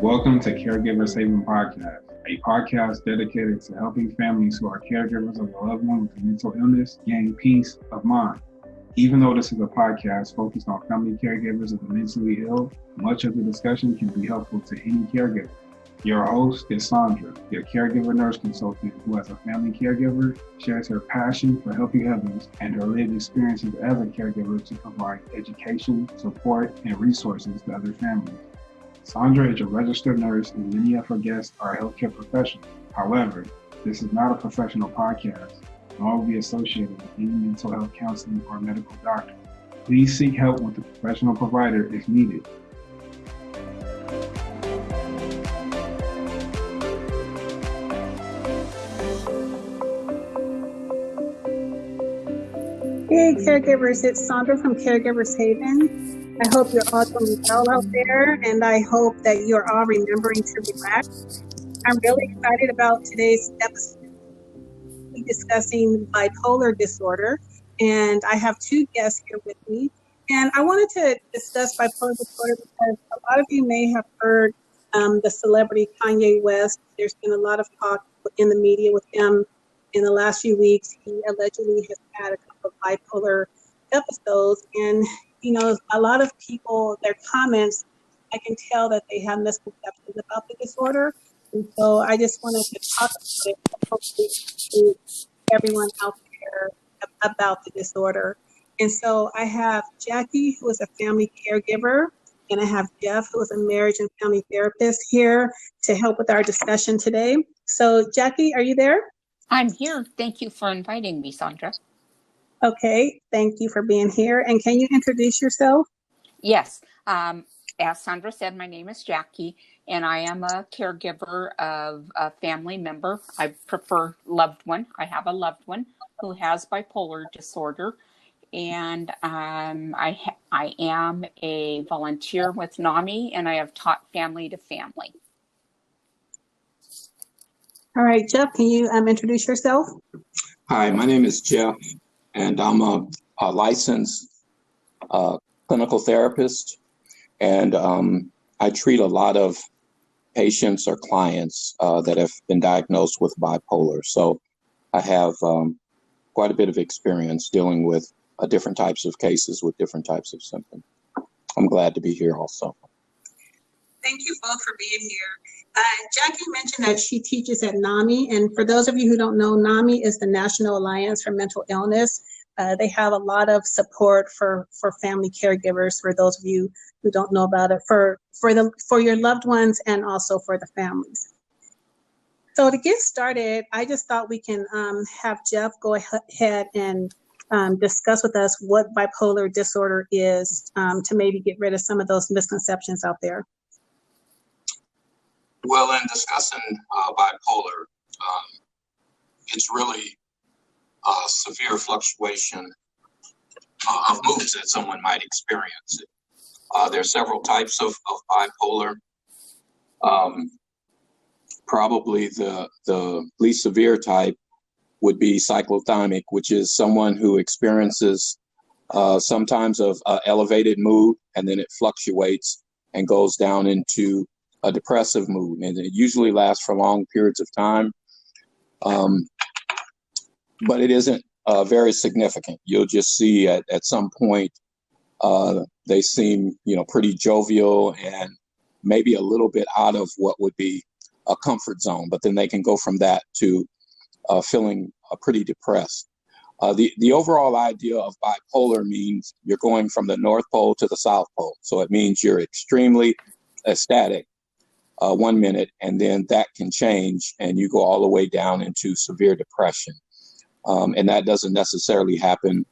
Welcome to Caregivers Haven podcast, a podcast dedicated to helping families who are caregivers of a loved one with a mental illness gain peace of mind. Even though this is a podcast focused on family caregivers of the mentally ill, much of the discussion can be helpful to any caregiver. Your host is Sandra, your caregiver nurse consultant who, as a family caregiver, shares her passion for helping others and her lived experiences as a caregiver to provide education, support, and resources to other families. Sandra is a registered nurse and many of her guests are healthcare professionals. However, this is not a professional podcast, nor will be associated with any mental health counseling or medical doctor. Please seek help with a professional provider if needed. Hey caregivers, it's Sandra from Caregivers Haven. I hope you're all doing well out there, and I hope that you're all remembering to relax. I'm really excited about today's episode discussing bipolar disorder, and I have two guests here with me. And I wanted to discuss bipolar disorder because a lot of you may have heard the celebrity Kanye West. There's been a lot of talk in the media with him in the last few weeks. He allegedly has had a couple of bipolar episodes, and a lot of people, their comments, I can tell that they have misconceptions about the disorder. And so I just wanted to talk about it, hopefully to everyone out there about the disorder. And so I have Jackie, who is a family caregiver, and I have Jeff, who is a marriage and family therapist, here to help with our discussion today. So Jackie, are you there? I'm here. Thank you for inviting me, Sandra. Okay, thank you for being here. And can you introduce yourself? Yes. As Sandra said, my name is Jackie, and I am a caregiver of a family member. I prefer loved one. I have a loved one who has bipolar disorder, and I am a volunteer with NAMI, and I have taught family to family. All right, Jeff, can you introduce yourself? Hi, my name is Jeff, and I'm a licensed clinical therapist, and I treat a lot of patients or clients that have been diagnosed with bipolar. So I have quite a bit of experience dealing with different types of cases with different types of symptoms. I'm glad to be here also. Thank you both for being here. Jackie mentioned that she teaches at NAMI, and for those of you who don't know, NAMI is the National Alliance for Mental Illness. They have a lot of support for family caregivers, for those of you who don't know about it, for your loved ones and also for the families. So to get started, I just thought we can have Jeff go ahead and discuss with us what bipolar disorder is, to maybe get rid of some of those misconceptions out there. Well, in discussing bipolar, it's really a severe fluctuation of moods that someone might experience. There are several types of bipolar. Probably the least severe type would be cyclothymic, which is someone who experiences sometimes of elevated mood, and then it fluctuates and goes down into a depressive mood, and it usually lasts for long periods of time, but it isn't very significant. You'll just see at some point they seem pretty jovial and maybe a little bit out of what would be a comfort zone, but then they can go from that to feeling pretty depressed. The overall idea of bipolar means you're going from the North Pole to the South Pole, so it means you're extremely ecstatic 1 minute, and then that can change and you go all the way down into severe depression. And that doesn't necessarily happen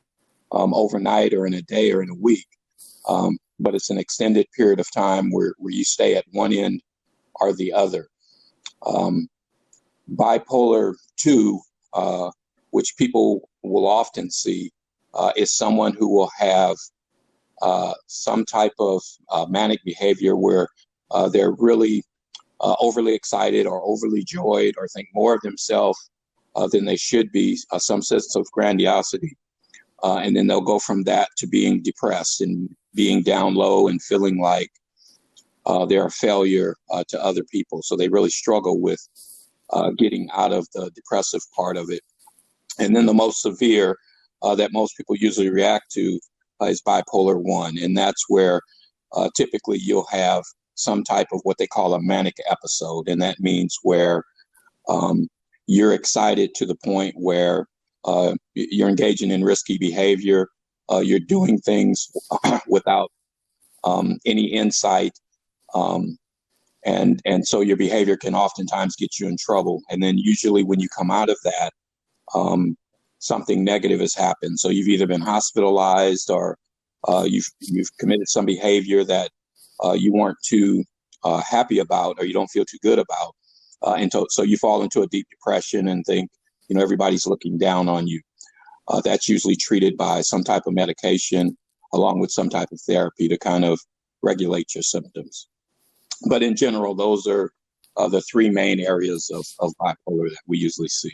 overnight or in a day or in a week, but it's an extended period of time where you stay at one end or the other. Bipolar 2, which people will often see, is someone who will have some type of manic behavior where they're really overly excited or overly joyed or think more of themselves than they should be, some sense of grandiosity. And then they'll go from that to being depressed and being down low and feeling like they're a failure to other people. So they really struggle with getting out of the depressive part of it. And then the most severe that most people usually react to is bipolar 1. And that's where typically you'll have some type of what they call a manic episode. And that means where you're excited to the point where you're engaging in risky behavior. You're doing things without any insight. And so your behavior can oftentimes get you in trouble. And then usually when you come out of that, something negative has happened. So you've either been hospitalized or you've committed some behavior that you weren't too happy about, or you don't feel too good about. So you fall into a deep depression and think, everybody's looking down on you. That's usually treated by some type of medication along with some type of therapy to kind of regulate your symptoms. But in general, those are the three main areas of bipolar that we usually see.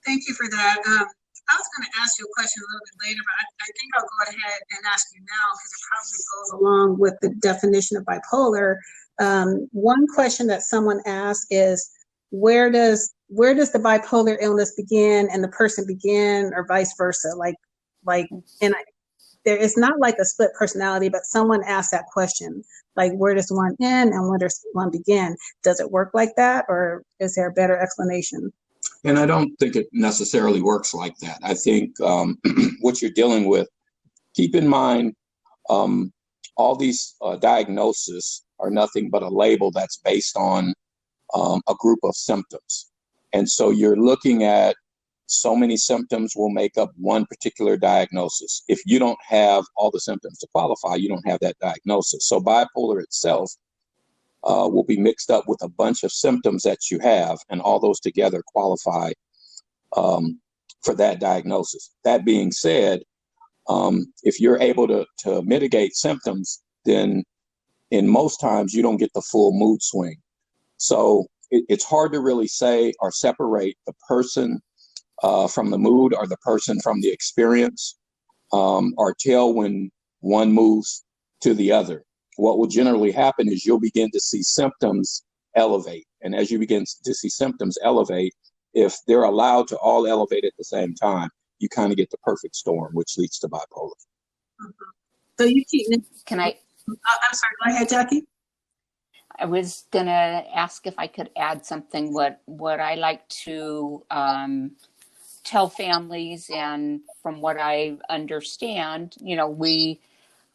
Thank you for that. I was going to ask you a question a little bit later, but I think I'll go ahead and ask you now because it probably goes along with the definition of bipolar. One question that someone asked is, where does the bipolar illness begin and the person begin, or vice versa? It's not like a split personality, but someone asked that question, like, where does one end and where does one begin? Does it work like that, or is there a better explanation? And I don't think it necessarily works like that. I think what you're dealing with, keep in mind, all these diagnoses are nothing but a label that's based on a group of symptoms. And so you're looking at so many symptoms will make up one particular diagnosis. If you don't have all the symptoms to qualify, you don't have that diagnosis. So bipolar itself will be mixed up with a bunch of symptoms that you have, and all those together qualify for that diagnosis. That being said, if you're able to mitigate symptoms, then in most times you don't get the full mood swing. So it's hard to really say or separate the person from the mood or the person from the experience, or tell when one moves to the other. What will generally happen is you'll begin to see symptoms elevate. And as you begin to see symptoms elevate, if they're allowed to all elevate at the same time, you kind of get the perfect storm, which leads to bipolar. Mm-hmm. So you keep. Can I? I'm sorry. Go ahead, Jackie. I was gonna ask if I could add something. What I like to tell families, and from what I understand,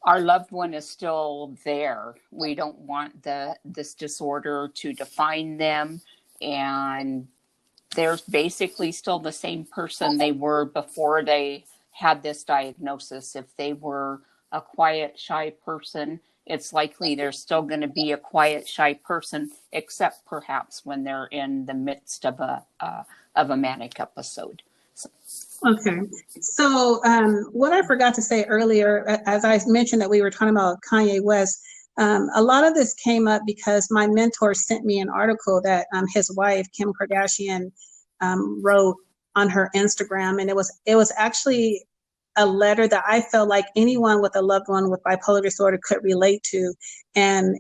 our loved one is still there. We don't want this disorder to define them, and they're basically still the same person they were before they had this diagnosis. If they were a quiet, shy person, it's likely they're still going to be a quiet, shy person, except perhaps when they're in the midst of a manic episode. Okay. So what I forgot to say earlier, as I mentioned that we were talking about Kanye West, a lot of this came up because my mentor sent me an article that his wife, Kim Kardashian, wrote on her Instagram. And it was actually a letter that I felt like anyone with a loved one with bipolar disorder could relate to. And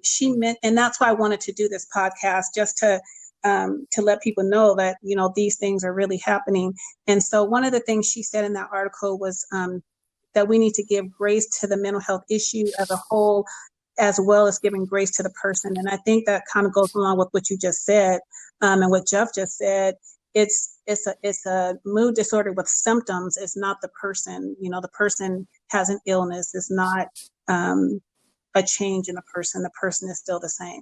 and that's why I wanted to do this podcast, just to let people know that, these things are really happening. And so one of the things she said in that article was that we need to give grace to the mental health issue as a whole, as well as giving grace to the person. And I think that kind of goes along with what you just said, and what Jeff just said. It's a mood disorder with symptoms. It's not the person. The person has an illness. It's not a change in the person. The person is still the same.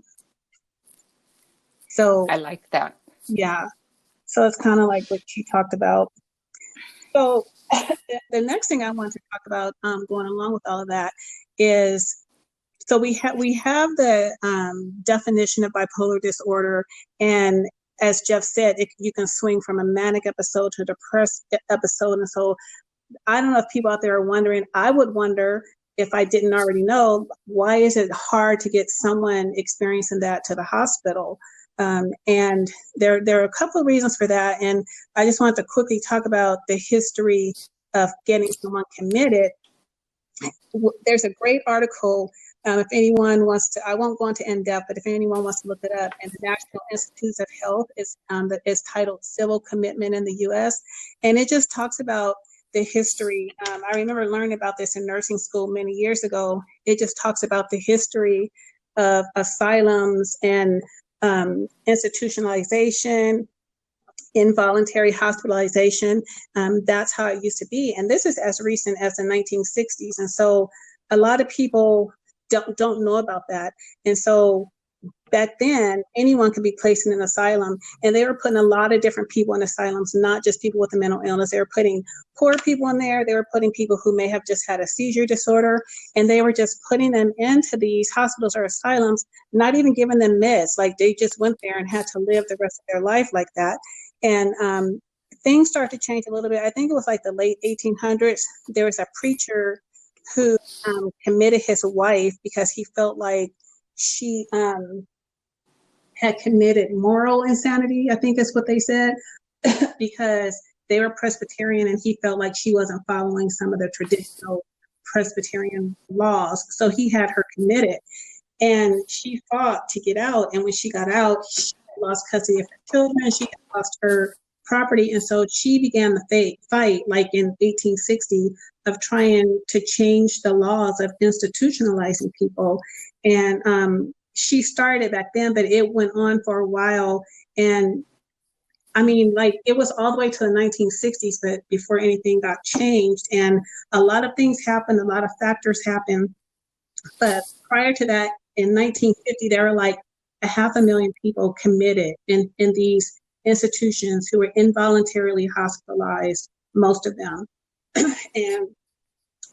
So I like that. Yeah. So it's kind of like what you talked about. So the next thing I want to talk about, going along with all of that, is so we have the definition of bipolar disorder, and as Jeff said, you can swing from a manic episode to a depressed episode. And so I don't know if people out there are wondering. I would wonder, if I didn't already know, why is it hard to get someone experiencing that to the hospital? And there are a couple of reasons for that. And I just wanted to quickly talk about the history of getting someone committed. There's a great article If anyone wants to, I won't go into in depth, but if anyone wants to look it up, and the National Institutes of Health is titled Civil Commitment in the U.S., and it just talks about the history. I remember learning about this in nursing school many years ago. It just talks about the history of asylums and institutionalization, involuntary hospitalization. That's how it used to be. And this is as recent as the 1960s. And so a lot of people don't know about that. And so back then, anyone could be placed in an asylum, and they were putting a lot of different people in asylums, not just people with a mental illness. They were putting poor people in there. They were putting people who may have just had a seizure disorder, and they were just putting them into these hospitals or asylums, not even giving them meds. Like, they just went there and had to live the rest of their life like that. And things started to change a little bit. I think it was like the late 1800s. There was a preacher who committed his wife because he felt like she had committed moral insanity, I think is what they said, because they were Presbyterian and he felt like she wasn't following some of the traditional Presbyterian laws. So he had her committed, and she fought to get out. And when she got out, she lost custody of her children. She lost her property. And so she began the fight, like in 1860, of trying to change the laws of institutionalizing people. And she started back then, but it went on for a while. And I mean, like, it was all the way to the 1960s, but before anything got changed. And a lot of things happened, a lot of factors happened. But prior to that, in 1950, there were like 500,000 people committed in these institutions who were involuntarily hospitalized, most of them. And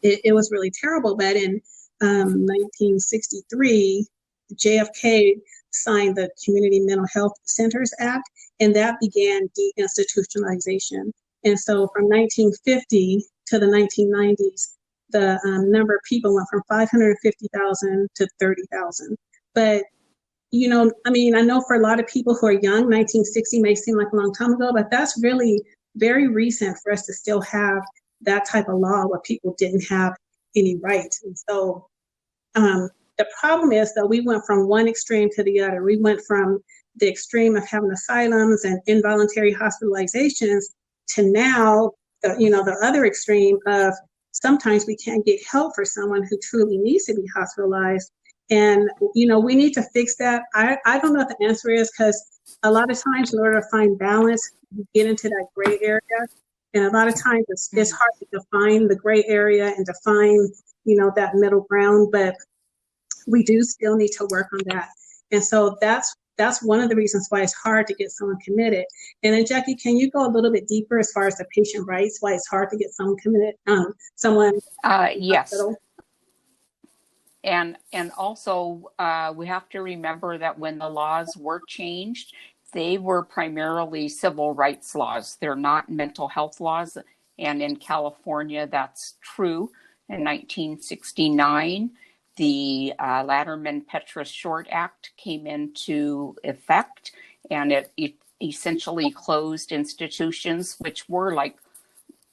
it was really terrible. But in 1963, JFK signed the Community Mental Health Centers Act, and that began deinstitutionalization. And so from 1950 to the 1990s, the number of people went from 550,000 to 30,000. But, you know, I mean, I know for a lot of people who are young, 1960 may seem like a long time ago, but that's really very recent for us to still have that type of law where people didn't have any rights. And so the problem is that we went from one extreme to the other. We went from the extreme of having asylums and involuntary hospitalizations to now, the other extreme of sometimes we can't get help for someone who truly needs to be hospitalized. And, we need to fix that. I don't know what the answer is, because a lot of times in order to find balance, you get into that gray area. And a lot of times it's hard to define the gray area and define, that middle ground, but we do still need to work on that. And so that's one of the reasons why it's hard to get someone committed. And then, Jackie, can you go a little bit deeper as far as the patient rights, why it's hard to get someone committed, yes. And also we have to remember that when the laws were changed, they were primarily civil rights laws. They're not mental health laws. And in California, that's true. In 1969, the Latterman-Petrus Short Act came into effect, and it essentially closed institutions, which were like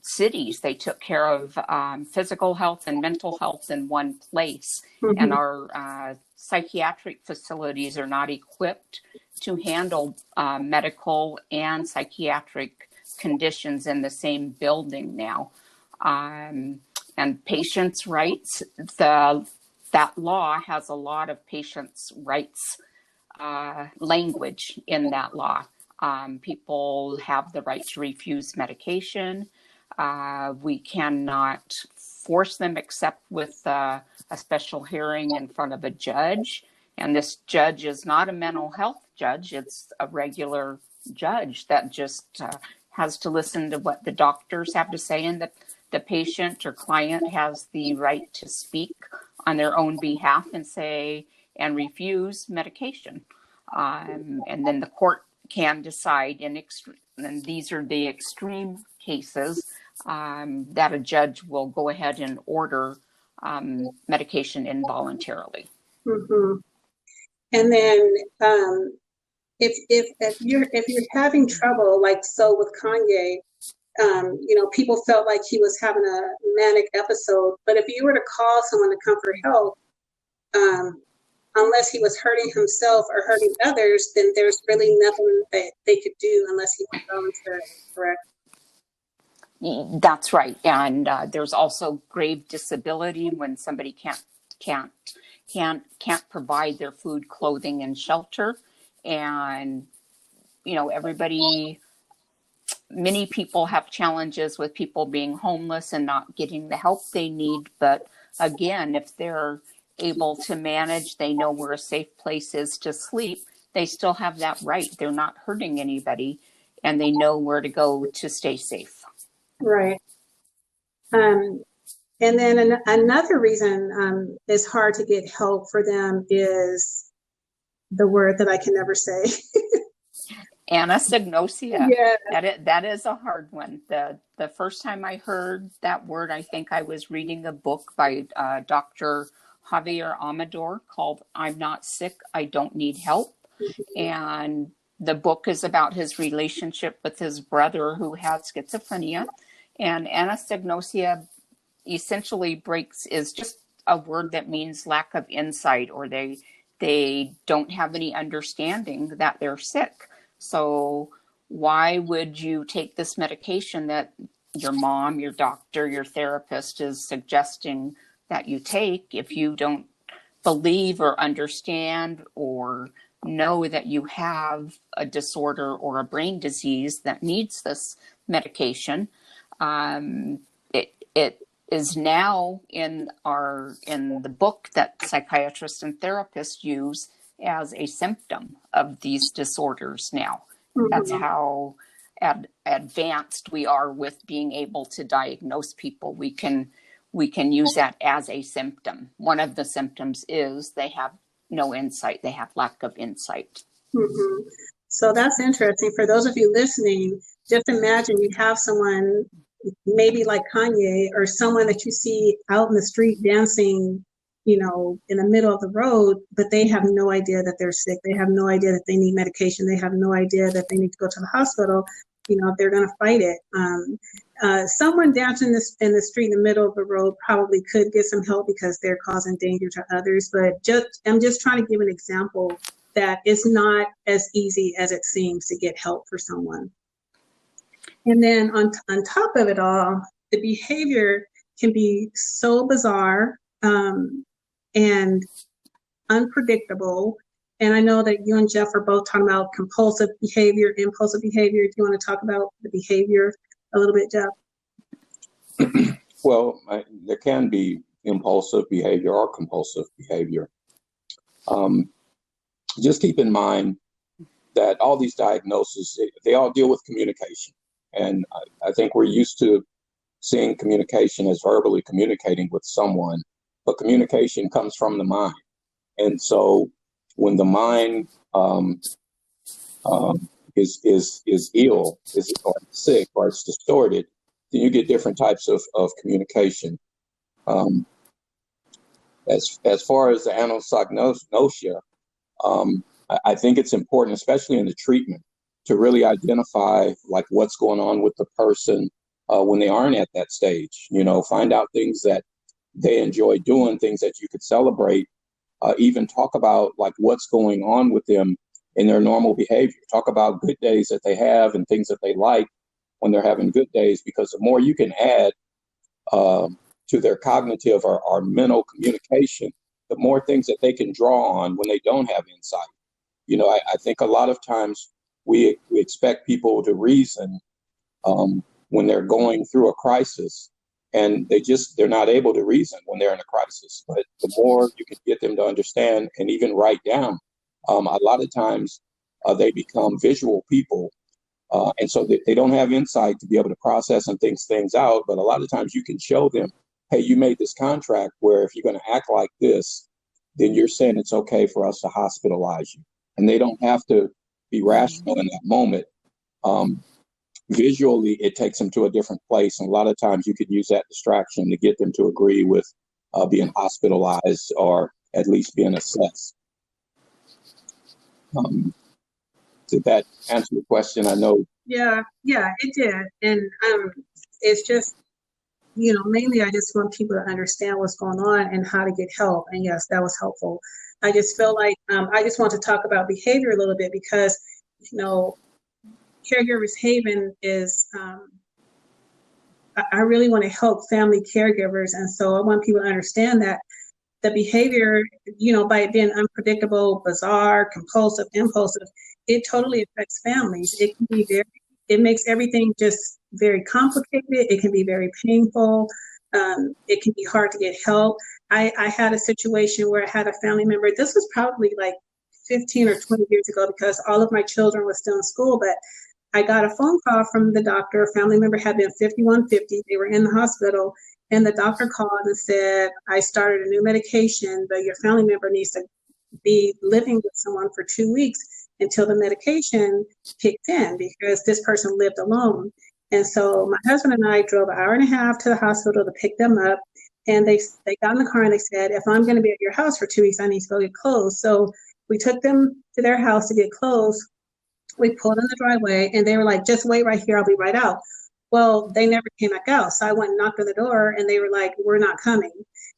cities. They took care of physical health and mental health in one place. Mm-hmm. And our psychiatric facilities are not equipped to handle medical and psychiatric conditions in the same building now. And patients' rights, that law has a lot of patients' rights language in that law. People have the right to refuse medication. We cannot force them except with a special hearing in front of a judge. And this judge is not a mental health judge. It's a regular judge that just has to listen to what the doctors have to say, and that the patient or client has the right to speak on their own behalf and say and refuse medication. And then the court can decide and these are the extreme cases that a judge will go ahead and order medication involuntarily. Mm-hmm. And then if you're having trouble, like so with Kanye, people felt like he was having a manic episode. But if you were to call someone to come for help, unless he was hurting himself or hurting others, then there's really nothing that they could do unless he was voluntarily, correct? That's right. And there's also grave disability when somebody can't provide their food, clothing, and shelter. And many people have challenges with people being homeless and not getting the help they need. But again, if they're able to manage, they know where a safe place is to sleep, they still have that right. They're not hurting anybody, and they know where to go to stay safe. Right. And then another reason it's hard to get help for them is the word that I can never say. Anosognosia. Yeah. That is a hard one. The first time I heard that word, I think I was reading a book by Dr. Javier Amador called "I'm Not Sick, I Don't Need Help." And the book is about his relationship with his brother who had schizophrenia. And anosognosia essentially is just a word that means lack of insight, or they don't have any understanding that they're sick. So why would you take this medication that your mom, your doctor, your therapist is suggesting that you take if you don't believe or understand or know that you have a disorder or a brain disease that needs this medication? It is now in the book that psychiatrists and therapists use as a symptom of these disorders now. Mm-hmm. That's how advanced we are with being able to diagnose people. We can use that as a symptom. One of the symptoms is they have no insight. They have lack of insight. Mm-hmm. So that's interesting. For those of you listening, just imagine you have someone maybe like Kanye, or someone that you see out in the street dancing, in the middle of the road, but they have no idea that they're sick. They have no idea that they need medication. They have no idea that they need to go to the hospital. They're going to fight it. Someone dancing in the street in the middle of the road probably could get some help because they're causing danger to others. But I'm just trying to give an example that it's not as easy as it seems to get help for someone. And then on top of it all, the behavior can be so bizarre and unpredictable. And I know that you and Jeff are both talking about compulsive behavior, impulsive behavior. Do you want to talk about the behavior a little bit, Jeff? Well, there can be impulsive behavior or compulsive behavior. Just keep in mind that all these diagnoses, they all deal with communication. And I think we're used to seeing communication as verbally communicating with someone, but communication comes from the mind. And so when the mind is ill, or sick, or it's distorted, then you get different types of communication. As far as the anosognosia, I think it's important, especially in the treatment, to really identify like what's going on with the person when they aren't at that stage. Find out things that they enjoy doing, things that you could celebrate, even talk about like what's going on with them in their normal behavior. Talk about good days that they have and things that they like when they're having good days, because the more you can add to their cognitive or mental communication, the more things that they can draw on when they don't have insight. I think a lot of times we expect people to reason when they're going through a crisis, and they're not able to reason when they're in a crisis. But the more you can get them to understand and even write down, a lot of times they become visual people. And so they don't have insight to be able to process and think things out. But a lot of times you can show them, hey, you made this contract where if you're going to act like this, then you're saying it's okay for us to hospitalize you. And they don't have to be rational in that moment. Visually, it takes them to a different place. And a lot of times you could use that distraction to get them to agree with being hospitalized or at least being assessed. Did that answer the question? I know. Yeah, it did. And it's just mainly I just want people to understand what's going on and how to get help. And yes, that was helpful. I just feel like I just want to talk about behavior a little bit because, Caregivers Haven is, I really want to help family caregivers. And so I want people to understand that the behavior, by it being unpredictable, bizarre, compulsive, impulsive, it totally affects families. It makes everything just very complicated. It can be very painful. It can be hard to get help. I had a situation where I had a family member, this was probably like 15 or 20 years ago because all of my children were still in school, but I got a phone call from the doctor. A family member had been 5150. They were in the hospital, and the doctor called and said, I started a new medication, but your family member needs to be living with someone for 2 weeks until the medication kicked in because this person lived alone. And so my husband and I drove an hour and a half to the hospital to pick them up. And they got in the car and they said, if I'm going to be at your house for 2 weeks, I need to go get clothes. So we took them to their house to get clothes. We pulled in the driveway and they were like, just wait right here. I'll be right out. Well, they never came back out. So I went and knocked on the door and they were like, we're not coming.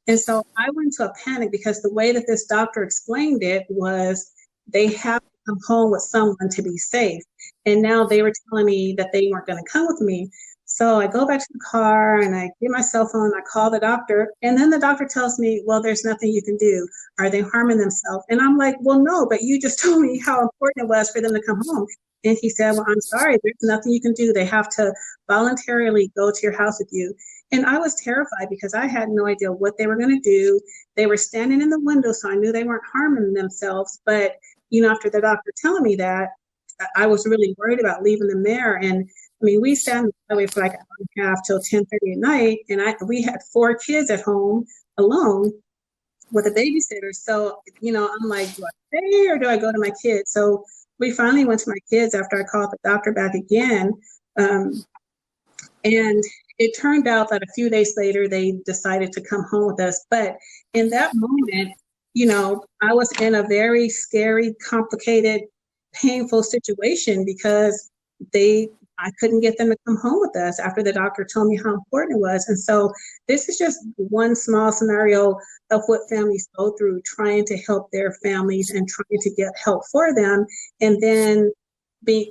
And so I went into a panic because the way that this doctor explained it was they have to come home with someone to be safe. And now they were telling me that they weren't going to come with me. So I go back to the car and I get my cell phone, I call the doctor, and then the doctor tells me, well, there's nothing you can do. Are they harming themselves? And I'm like, well, no, but you just told me how important it was for them to come home. And he said, well, I'm sorry, there's nothing you can do. They have to voluntarily go to your house with you. And I was terrified because I had no idea what they were going to do. They were standing in the window, so I knew they weren't harming themselves. But, after the doctor telling me that, I was really worried about leaving them there. And I mean, we sat in the highway for like an hour and a half till 10:30 at night. And we had 4 kids at home alone with a babysitter. So, I'm like, do I stay or do I go to my kids? So we finally went to my kids after I called the doctor back again. And it turned out that a few days later, they decided to come home with us. But in that moment, I was in a very scary, complicated, painful situation because I couldn't get them to come home with us after the doctor told me how important it was. And so this is just one small scenario of what families go through, trying to help their families and trying to get help for them, and then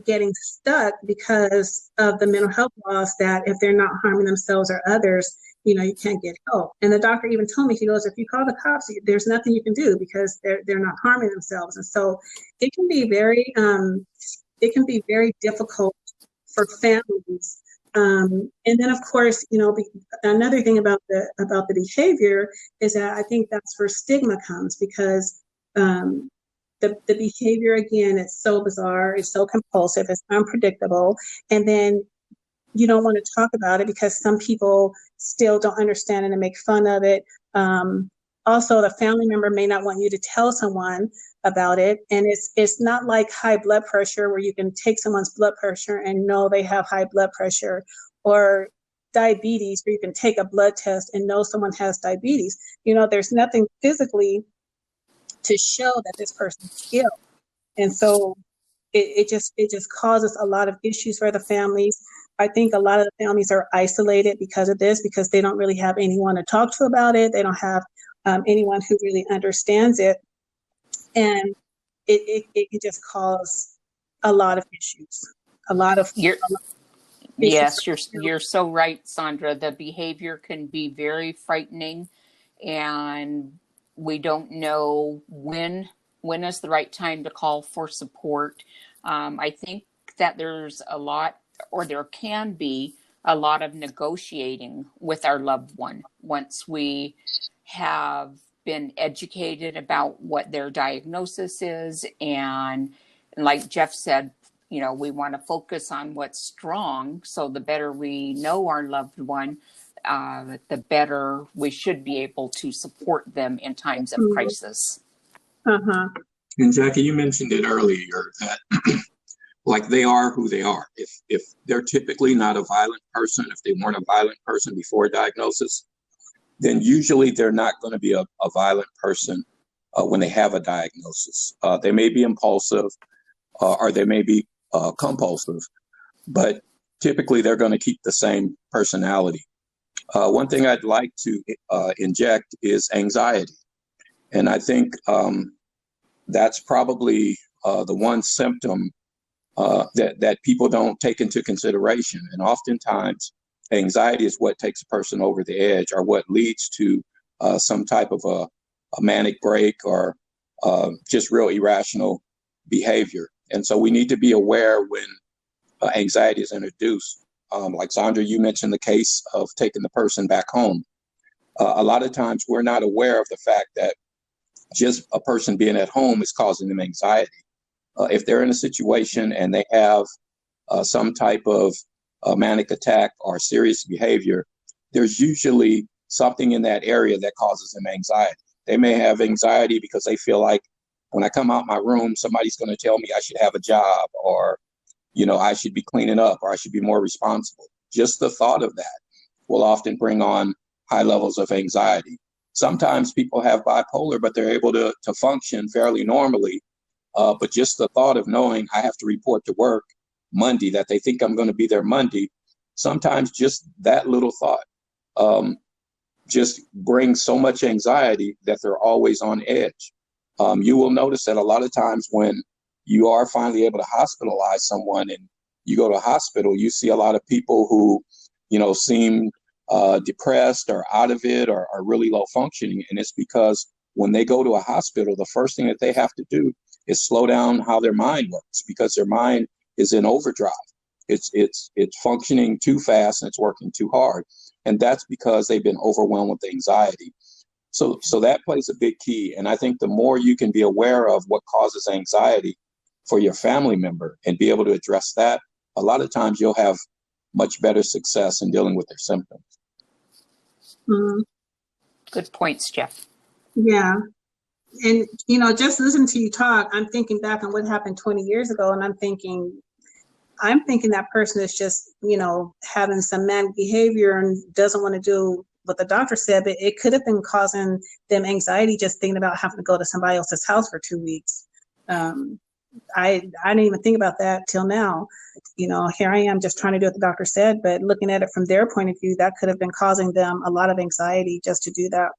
getting stuck because of the mental health laws that if they're not harming themselves or others, you can't get help. And the doctor even told me, he goes, if you call the cops, there's nothing you can do because they're not harming themselves. And so it can be very difficult for families. And then of course, another thing about the behavior is that I think that's where stigma comes because the behavior, again, it's so bizarre, it's so compulsive, it's unpredictable. And then you don't want to talk about it because some people still don't understand it and make fun of it. Also, the family member may not want you to tell someone about it. And it's not like high blood pressure where you can take someone's blood pressure and know they have high blood pressure, or diabetes where you can take a blood test and know someone has diabetes. There's nothing physically to show that this person's ill. And so it just causes a lot of issues for the families. I think a lot of the families are isolated because of this, because they don't really have anyone to talk to about it. They don't have anyone who really understands it. And it can just cause a lot of issues. Yes, you're so right, Sandra. The behavior can be very frightening, and we don't know when is the right time to call for support. I think that there's there can be a lot of negotiating with our loved one once we have been educated about what their diagnosis is. And like Jeff said, we want to focus on what's strong. So the better we know our loved one, the better we should be able to support them in times of crisis. Uh-huh. And Jackie, you mentioned it earlier that like they are who they are. If they're typically not a violent person, if they weren't a violent person before diagnosis, then usually they're not going to be a violent person when they have a diagnosis. They may be impulsive or they may be compulsive, but typically they're going to keep the same personality. One thing I'd like to inject is anxiety. And I think that's probably the one symptom that people don't take into consideration. And oftentimes, anxiety is what takes a person over the edge, or what leads to some type of a manic break, or just real irrational behavior. And so we need to be aware when anxiety is introduced. Like Sandra, you mentioned the case of taking the person back home. A lot of times we're not aware of the fact that just a person being at home is causing them anxiety. If they're in a situation and they have some type of manic attack or serious behavior, there's usually something in that area that causes them anxiety. They may have anxiety because they feel like, when I come out my room, somebody's going to tell me I should have a job, or, I should be cleaning up, or I should be more responsible. Just the thought of that will often bring on high levels of anxiety. Sometimes people have bipolar, but they're able to function fairly normally. But just the thought of knowing I have to report to work Monday, that they think I'm going to be there Monday, sometimes just that little thought just brings so much anxiety that they're always on edge. You will notice that a lot of times when you are finally able to hospitalize someone and you go to a hospital, you see a lot of people who, seem depressed or out of it, or are really low functioning. And it's because when they go to a hospital, the first thing that they have to do is slow down how their mind works, because their mind is in overdrive. It's functioning too fast and it's working too hard. And that's because they've been overwhelmed with anxiety. So that plays a big key. And I think the more you can be aware of what causes anxiety for your family member and be able to address that, a lot of times you'll have much better success in dealing with their symptoms. Mm, Good points, Jeff. yeah. And, just listening to you talk, I'm thinking back on what happened 20 years ago, and I'm thinking that person is just, having some manic behavior and doesn't want to do what the doctor said, but it could have been causing them anxiety just thinking about having to go to somebody else's house for 2 weeks. I didn't even think about that till now. Here I am just trying to do what the doctor said, but looking at it from their point of view, that could have been causing them a lot of anxiety just to do that.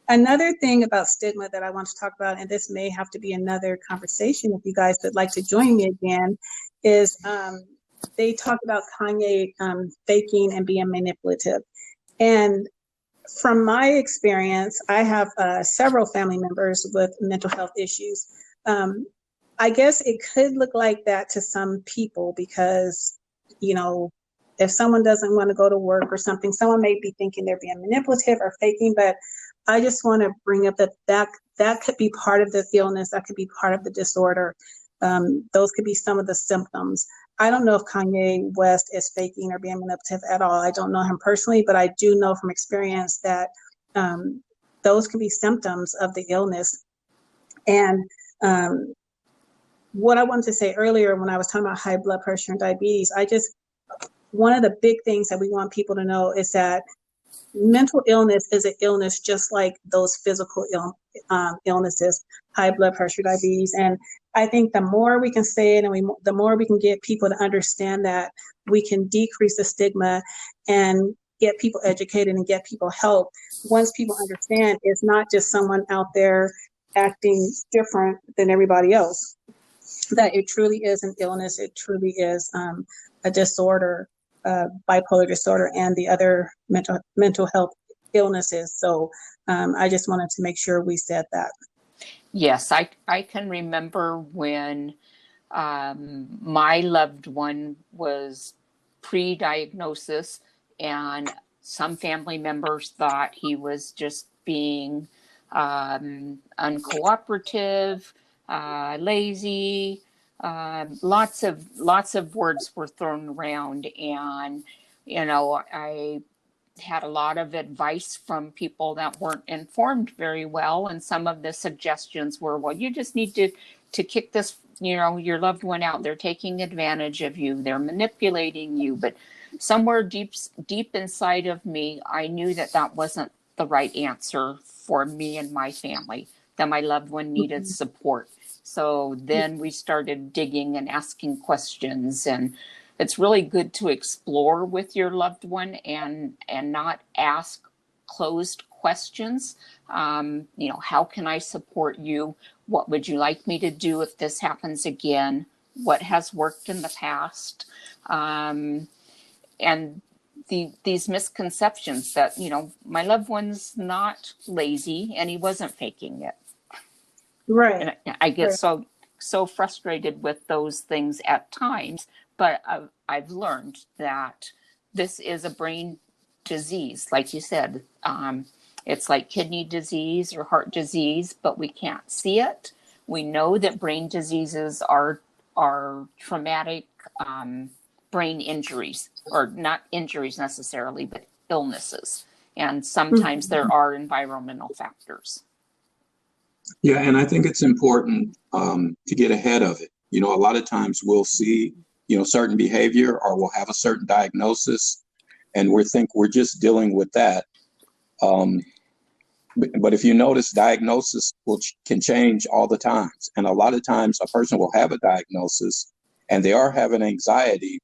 Another thing about stigma that I want to talk about, and this may have to be another conversation if you guys would like to join me again, is they talk about Kanye faking and being manipulative. And from my experience, I have several family members with mental health issues. I guess it could look like that to some people because, if someone doesn't want to go to work or something, someone may be thinking they're being manipulative or faking, but I just want to bring up that could be part of the illness, that could be part of the disorder. Those could be some of the symptoms. I don't know if Kanye West is faking or being manipulative at all. I don't know him personally, but I do know from experience that those could be symptoms of the illness. And what I wanted to say earlier when I was talking about high blood pressure and diabetes, one of the big things that we want people to know is that mental illness is an illness just like those physical illnesses, high blood pressure, diabetes. And I think the more we can say it and the more we can get people to understand that, we can decrease the stigma and get people educated and get people help. Once people understand it's not just someone out there acting different than everybody else, that it truly is an illness, it truly is a disorder, bipolar disorder and the other mental health illnesses. So I just wanted to make sure we said that. Yes, I can remember when my loved one was pre-diagnosis, and some family members thought he was just being uncooperative, lazy. Lots of words were thrown around, and I had a lot of advice from people that weren't informed very well, and some of the suggestions were, well, you just need to kick this, your loved one out. They're taking advantage of you, they're manipulating you. But somewhere deep inside of me, I knew that wasn't the right answer for me and my family, that my loved one needed support. So then we started digging and asking questions, and it's really good to explore with your loved one and not ask closed questions. How can I support you? What would you like me to do if this happens again? What has worked in the past? And these misconceptions that, my loved one's not lazy and he wasn't faking it. Right. And I get so frustrated with those things at times, but I've learned that this is a brain disease. Like you said, it's like kidney disease or heart disease, but we can't see it. We know that brain diseases are traumatic brain injuries, or not injuries necessarily, but illnesses. And sometimes there are environmental factors. Yeah, and I think it's important to get ahead of it. A lot of times we'll see, certain behavior, or we'll have a certain diagnosis, and we think we're just dealing with that. But if you notice, diagnosis can change all the times. And a lot of times a person will have a diagnosis and they are having anxiety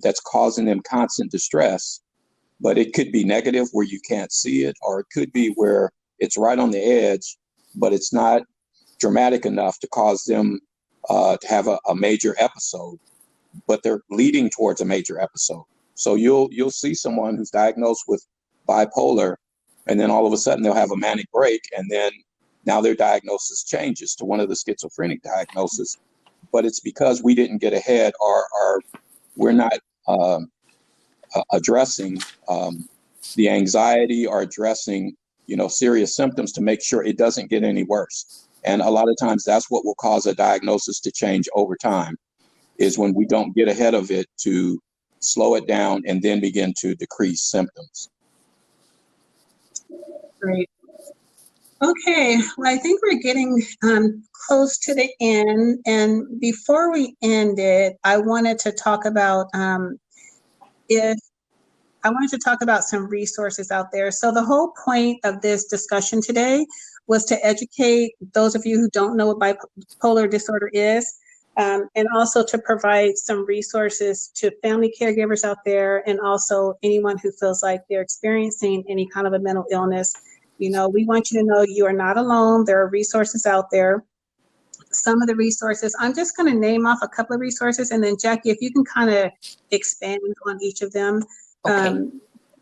that's causing them constant distress. But it could be negative where you can't see it, or it could be where it's right on the edge, but it's not dramatic enough to cause them to have a major episode, but they're leading towards a major episode. So you'll see someone who's diagnosed with bipolar, and then all of a sudden they'll have a manic break, and then now their diagnosis changes to one of the schizophrenic diagnoses. But it's because we didn't get ahead, or we're not addressing the anxiety, or addressing serious symptoms to make sure it doesn't get any worse. And a lot of times that's what will cause a diagnosis to change over time, is when we don't get ahead of it to slow it down and then begin to decrease symptoms. Great. Okay, well, I think we're getting close to the end. And before we end it, I wanted to talk about some resources out there. So the whole point of this discussion today was to educate those of you who don't know what bipolar disorder is, and also to provide some resources to family caregivers out there, and also anyone who feels like they're experiencing any kind of a mental illness. We want you to know you are not alone. There are resources out there. Some of the resources, I'm just going to name off a couple of resources, and then Jackie, if you can kind of expand on each of them. Okay.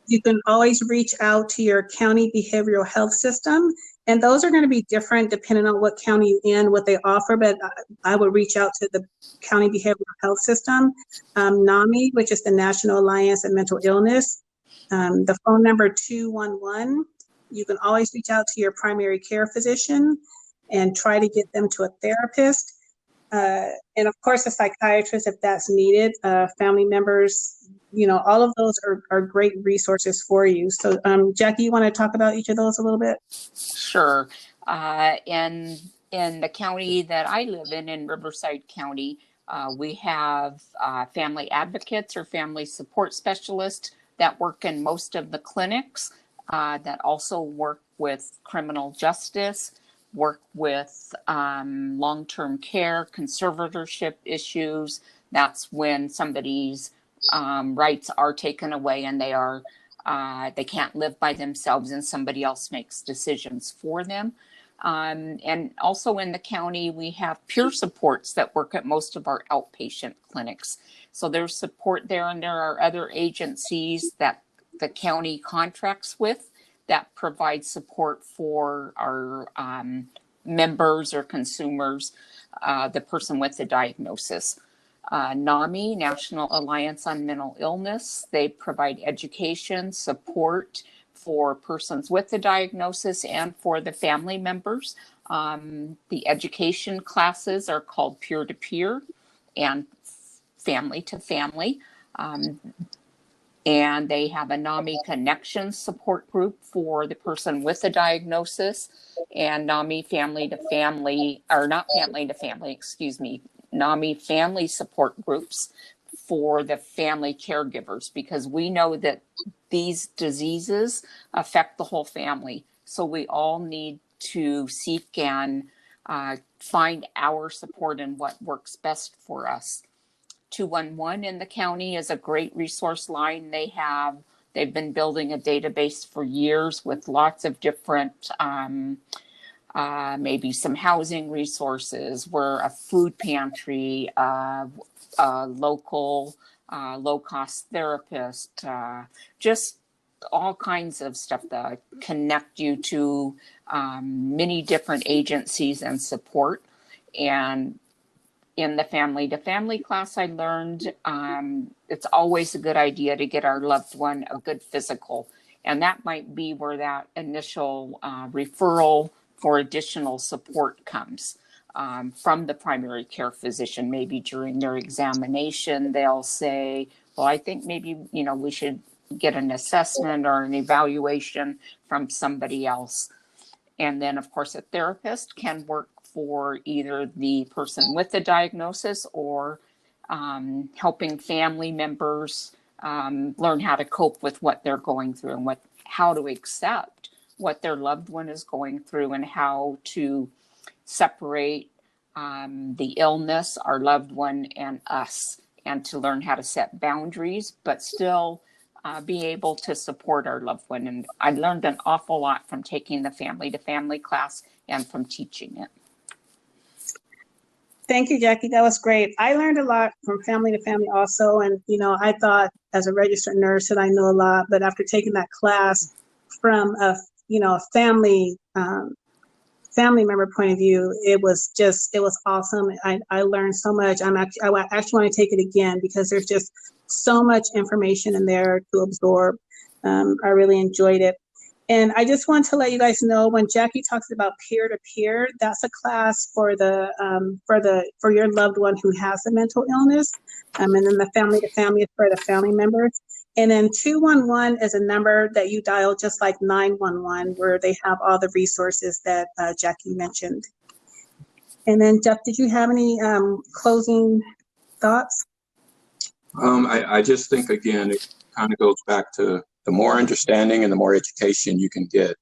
You can always reach out to your county behavioral health system, and those are going to be different depending on what county you're in, what they offer, but I would reach out to the county behavioral health system. NAMI, which is the National Alliance of Mental Illness, the phone number 211. You can always reach out to your primary care physician and try to get them to a therapist. And of course, a psychiatrist if that's needed, family members, all of those are great resources for you. So Jackie, you want to talk about each of those a little bit? Sure. In the county that I live in Riverside County, we have family advocates or family support specialists that work in most of the clinics, that also work with criminal justice, work with long-term care, conservatorship issues. That's when somebody's rights are taken away and they can't live by themselves and somebody else makes decisions for them. And also in the county, we have peer supports that work at most of our outpatient clinics. So there's support there, and there are other agencies that the county contracts with that provide support for our members or consumers, the person with the diagnosis. NAMI, National Alliance on Mental Illness, they provide education, support for persons with the diagnosis and for the family members. The education classes are called peer-to-peer and family-to-family. And they have a NAMI Connections support group for the person with the diagnosis, and NAMI family-to-family, or not family-to-family, excuse me, NAMI family support groups for the family caregivers, because we know that these diseases affect the whole family. So we all need to seek and find our support and what works best for us. 211 in the county is a great resource line. They've been building a database for years with lots of different, maybe some housing resources, where a food pantry, a local low-cost therapist, just all kinds of stuff that connect you to many different agencies and support. And in the family to family class, I learned it's always a good idea to get our loved one a good physical. And that might be where that initial referral for additional support comes from the primary care physician. Maybe during their examination, they'll say, well, I think maybe, we should get an assessment or an evaluation from somebody else. And then, of course, a therapist can work for either the person with the diagnosis or helping family members learn how to cope with what they're going through and how to accept what their loved one is going through, and how to separate the illness, our loved one, and us, and to learn how to set boundaries, but still be able to support our loved one. And I learned an awful lot from taking the family to family class and from teaching it. Thank you, Jackie. That was great. I learned a lot from family to family also. And, I thought as a registered nurse that I knew a lot, but after taking that class from a family member point of view, it was awesome. I learned so much. I actually want to take it again because there's just so much information in there to absorb. I really enjoyed it. And I just want to let you guys know, when Jackie talks about peer-to-peer, that's a class for for your loved one who has a mental illness. And then the family-to-family is for the family members. And then 211 is a number that you dial just like 911, where they have all the resources that Jackie mentioned. And then Jeff, did you have any closing thoughts? I just think, again, it kind of goes back to the more understanding and the more education you can get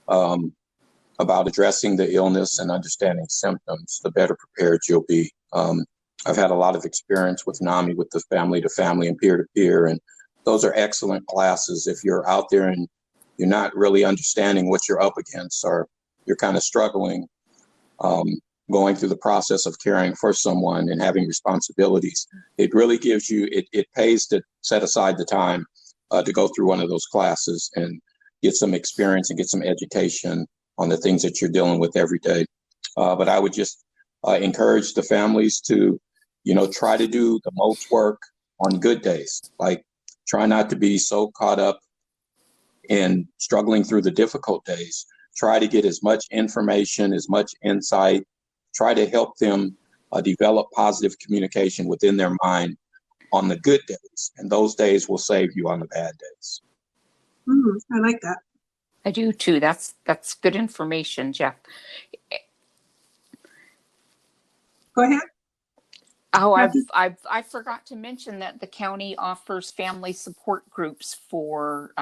about addressing the illness and understanding symptoms, the better prepared you'll be. I've had a lot of experience with NAMI, with the family to family and peer to peer, and those are excellent classes. If you're out there and you're not really understanding what you're up against, or you're kind of struggling, going through the process of caring for someone and having responsibilities, it really gives you, it pays to set aside the time to go through one of those classes and get some experience and get some education on the things that you're dealing with every day. But I would just encourage the families to, try to do the most work on good days. Like, try not to be so caught up in struggling through the difficult days. Try to get as much information, as much insight. Try to help them develop positive communication within their mind on the good days, and those days will save you on the bad days. I like that. I do too. That's good information, Jeff. Go ahead. Oh, I forgot to mention that the county offers family support groups for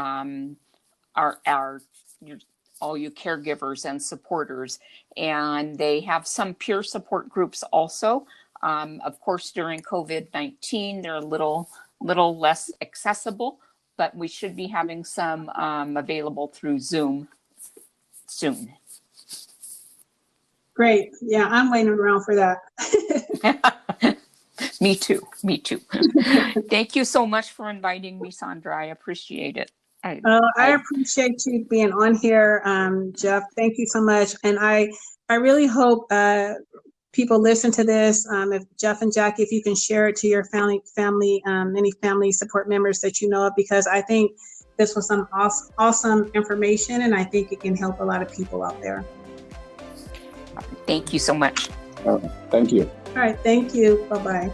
all you caregivers and supporters, and they have some peer support groups also. Of course, during COVID-19, they're a little less accessible, but we should be having some available through Zoom soon. Great. Yeah, I'm waiting around for that. Me too. Thank you so much for inviting me, Sandra. I appreciate it. I appreciate you being on here, Jeff. Thank you so much. And I really hope people listen to this. If Jeff and Jackie, if you can share it to your family, any family support members that you know of, because I think this was some awesome information, and I think it can help a lot of people out there. Thank you so much. Thank you. All right. Thank you. Bye-bye.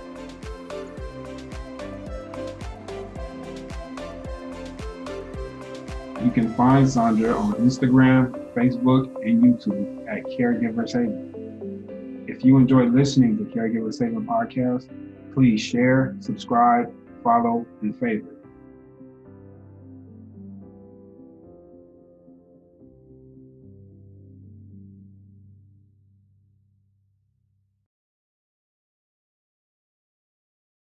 You can find Sandra on Instagram, Facebook, and YouTube at Caregivers Haven. If you enjoyed listening to Caregivers Haven podcast, please share, subscribe, follow, and favorite.